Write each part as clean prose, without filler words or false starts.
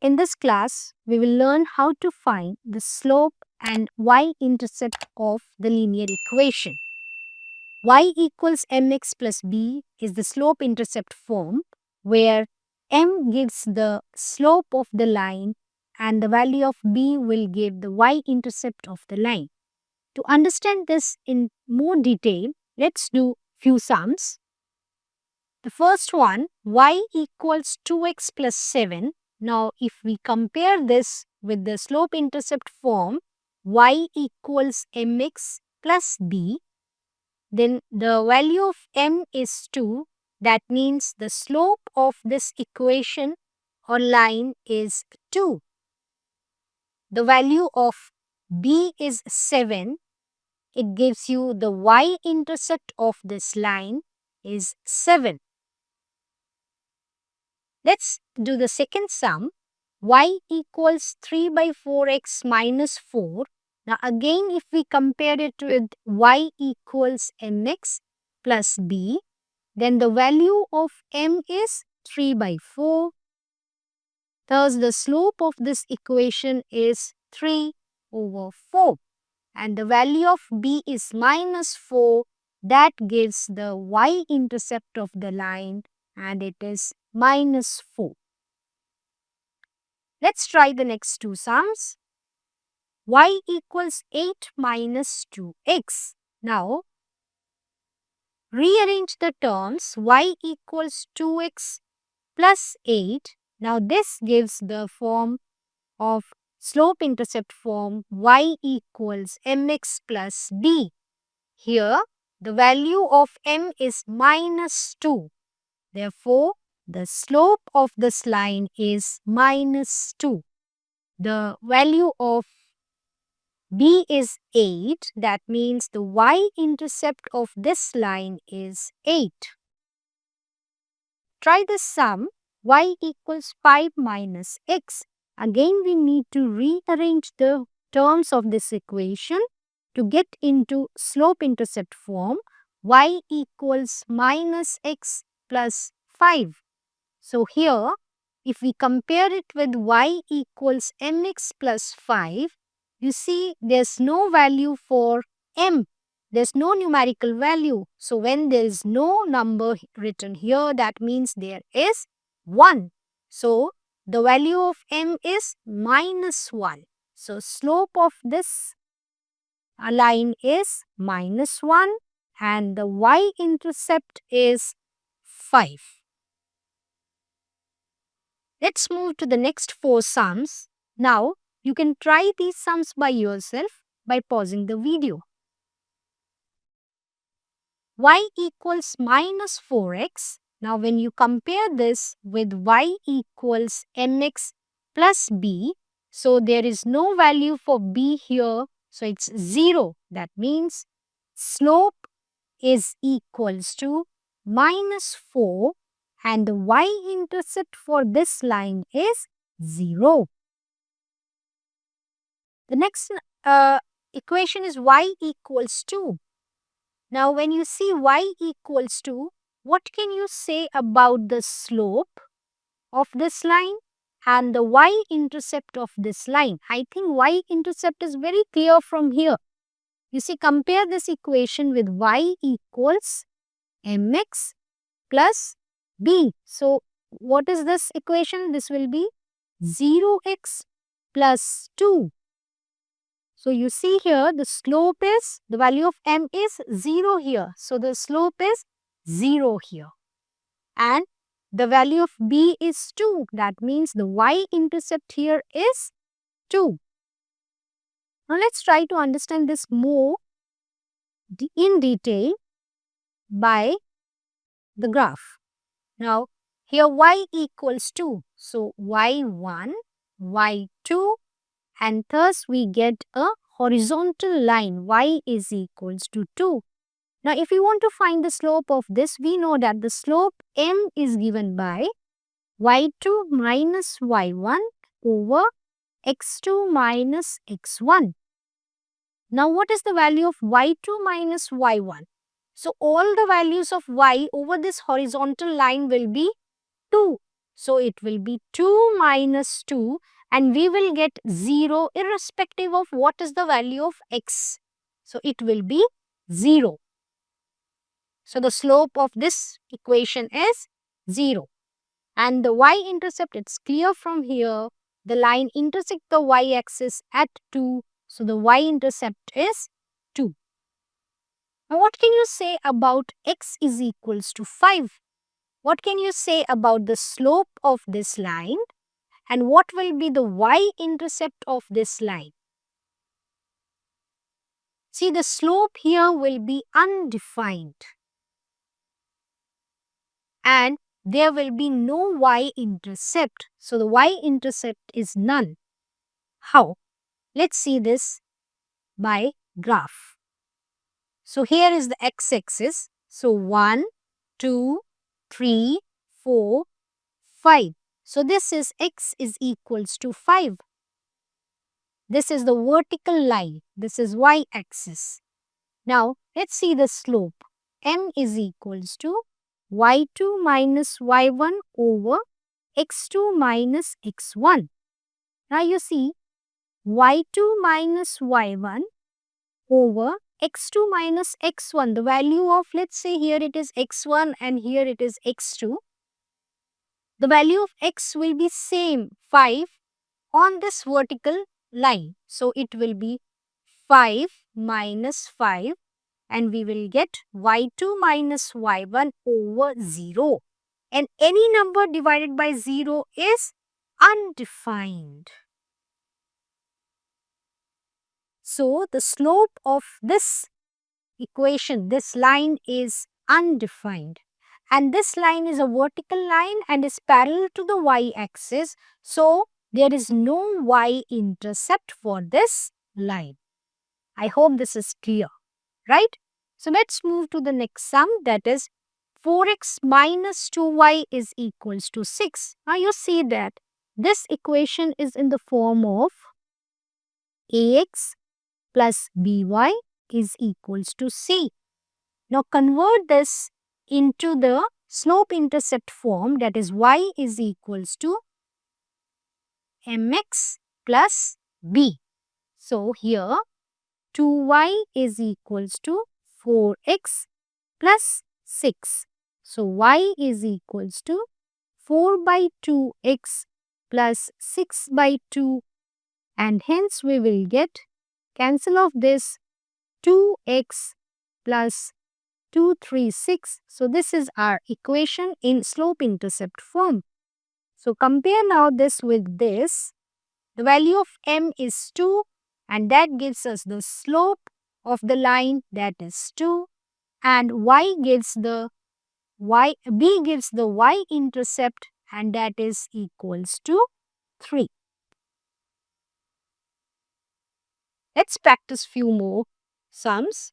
In this class, we will learn how to find the slope and y-intercept of the linear equation. Y equals mx plus b is the slope-intercept form where m gives the slope of the line and the value of b will give the y-intercept of the line. To understand this in more detail, let's do few sums. The first one, y equals 2x plus 7. Now, if we compare this with the slope-intercept form, y equals mx plus b, then the value of m is 2. That means the slope of this equation or line is 2. The value of b is 7. It gives you the y-intercept of this line is 7. Let's do the second sum. Y equals 3 by 4x minus 4. Now again, if we compare it with y equals mx plus b, then the value of m is 3 by 4. Thus, the slope of this equation is 3 over 4. And the value of b is minus 4. That gives the y-intercept of the line, and it is minus 4. Let's try the next two sums. Y equals 8 minus 2x. Now, rearrange the terms. Y equals 2x plus 8. Now, this gives the form of slope-intercept form y equals mx plus b. Here, the value of m is minus 2. Therefore, the slope of this line is minus 2. The value of b is 8. That means the y-intercept of this line is 8. Try this sum. Y equals 5 minus x. Again, we need to rearrange the terms of this equation to get into slope-intercept form. Y equals minus x plus 5. So here, if we compare it with y equals mx plus 5, you see there's no value for m. There's no numerical value. So when there is no number written here, that means there is 1. So the value of m is minus 1. So slope of this line is minus 1 and the y-intercept is 5. Let's move to the next four sums. Now, you can try these sums by yourself by pausing the video. Y equals minus 4x. Now, when you compare this with y equals mx plus b, so there is no value for b here, so it's 0. That means slope is equals to minus 4 and the y-intercept for this line is 0. The next equation is y equals 2. Now, when you see y equals 2, what can you say about the slope of this line and the y-intercept of this line? I think y-intercept is very clear from here. You see, compare this equation with y equals mx plus b. So, what is this equation? This will be 0x plus 2. So, you see here the slope is, the value of m is 0 here. So, the slope is 0 here. And the value of b is 2. That means the y-intercept here is 2. Now, let's try to understand this more in detail by the graph. Now, here y equals 2. So, y1, y2, and thus we get a horizontal line. Y is equals to 2. Now, if we want to find the slope of this, we know that the slope m is given by y2 minus y1 over x2 minus x1. Now, what is the value of y2 minus y1? So, all the values of y over this horizontal line will be 2. So it will be 2 minus 2 and we will get 0 irrespective of what is the value of x. So it will be 0. So the slope of this equation is 0. And the y-intercept, it's clear from here, the line intersects the y-axis at 2. So the y-intercept is 2. Now what can you say about x is equals to 5? What can you say about the slope of this line? And what will be the y-intercept of this line? See, the slope here will be undefined. And there will be no y-intercept. So the y-intercept is none. How? Let's see this by graph. So here is the x-axis. So 1, 2, 3, 4, 5. So this is x is equals to 5. This is the vertical line. This is y-axis. Now let's see the slope. M is equals to y2 minus y1 over x2 minus x1. Now you see y2 minus y1 over x2 minus x1. The value of, let's say here it is x1 and here it is x2. The value of x will be same, 5, on this vertical line. So it will be 5 minus 5 and we will get y2 minus y1 over 0. And any number divided by 0 is undefined. So the slope of this equation, this line is undefined. And this line is a vertical line and is parallel to the y-axis. So there is no y-intercept for this line. I hope this is clear, right? So let's move to the next sum, that is 4x minus 2y is equals to 6. Now you see that this equation is in the form of ax plus by is equals to c. Now convert this into the slope-intercept form, that is y is equals to mx plus b. So here 2y is equals to 4x plus 6. So y is equals to 4 by 2x plus 6 by 2 and hence we will get cancel of this 2x plus 236. So this is our equation in slope-intercept form. So compare now this with this. The value of m is 2 and that gives us the slope of the line, that is 2, and b gives the y-intercept and that is equals to 3. Let's practice few more sums.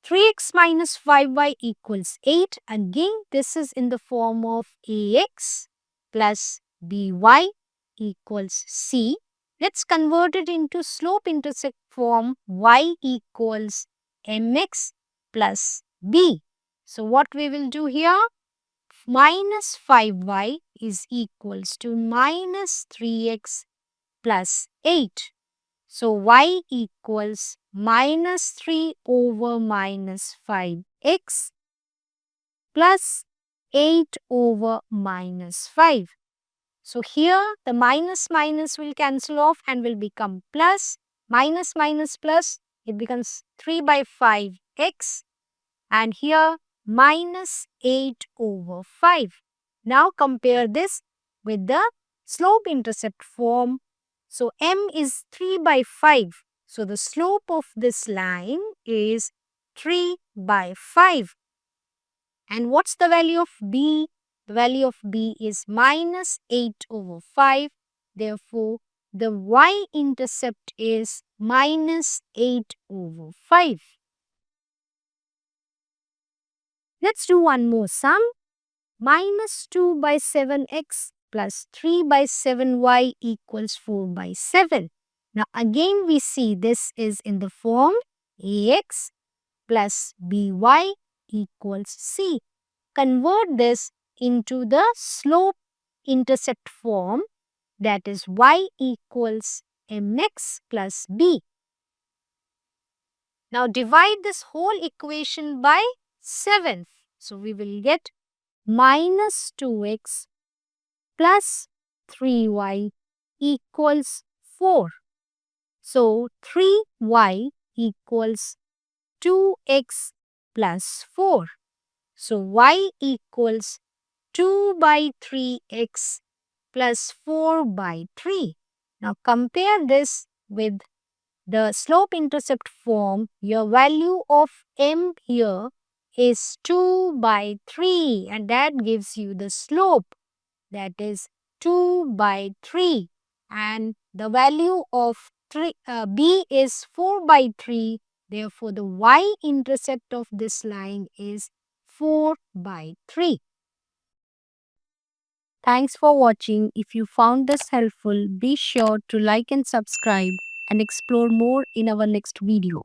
3x minus 5y equals 8. Again, this is in the form of ax plus by equals c. Let's convert it into slope-intercept form, y equals mx plus b. So what we will do here? Minus 5y is equals to minus 3x plus 8. So y equals minus 3 over minus 5x plus 8 over minus 5. So here the minus will cancel off and will become plus. Minus plus, it becomes 3 by 5x and here minus 8 over 5. Now compare this with the slope-intercept form. So m is 3 by 5. So the slope of this line is 3 by 5. And what's the value of b? The value of b is minus 8 over 5. Therefore, the y-intercept is minus 8 over 5. Let's do one more sum. Minus 2 by 7x plus 3 by 7y equals 4 by 7. Now again we see this is in the form ax plus by equals c. Convert this into the slope intercept form, that is y equals mx plus b. Now divide this whole equation by 7. So we will get minus 2x plus 3y equals 4. So 3y equals 2x plus 4. So y equals 2 by 3x plus 4 by 3. Now compare this with the slope-intercept form. Your value of m here is 2 by 3 and that gives you the slope, that is 2 by 3, and the value of b is 4 by 3. Therefore, the y-intercept of this line is 4 by 3. Thanks for watching. If you found this helpful, be sure to like and subscribe and explore more in our next video.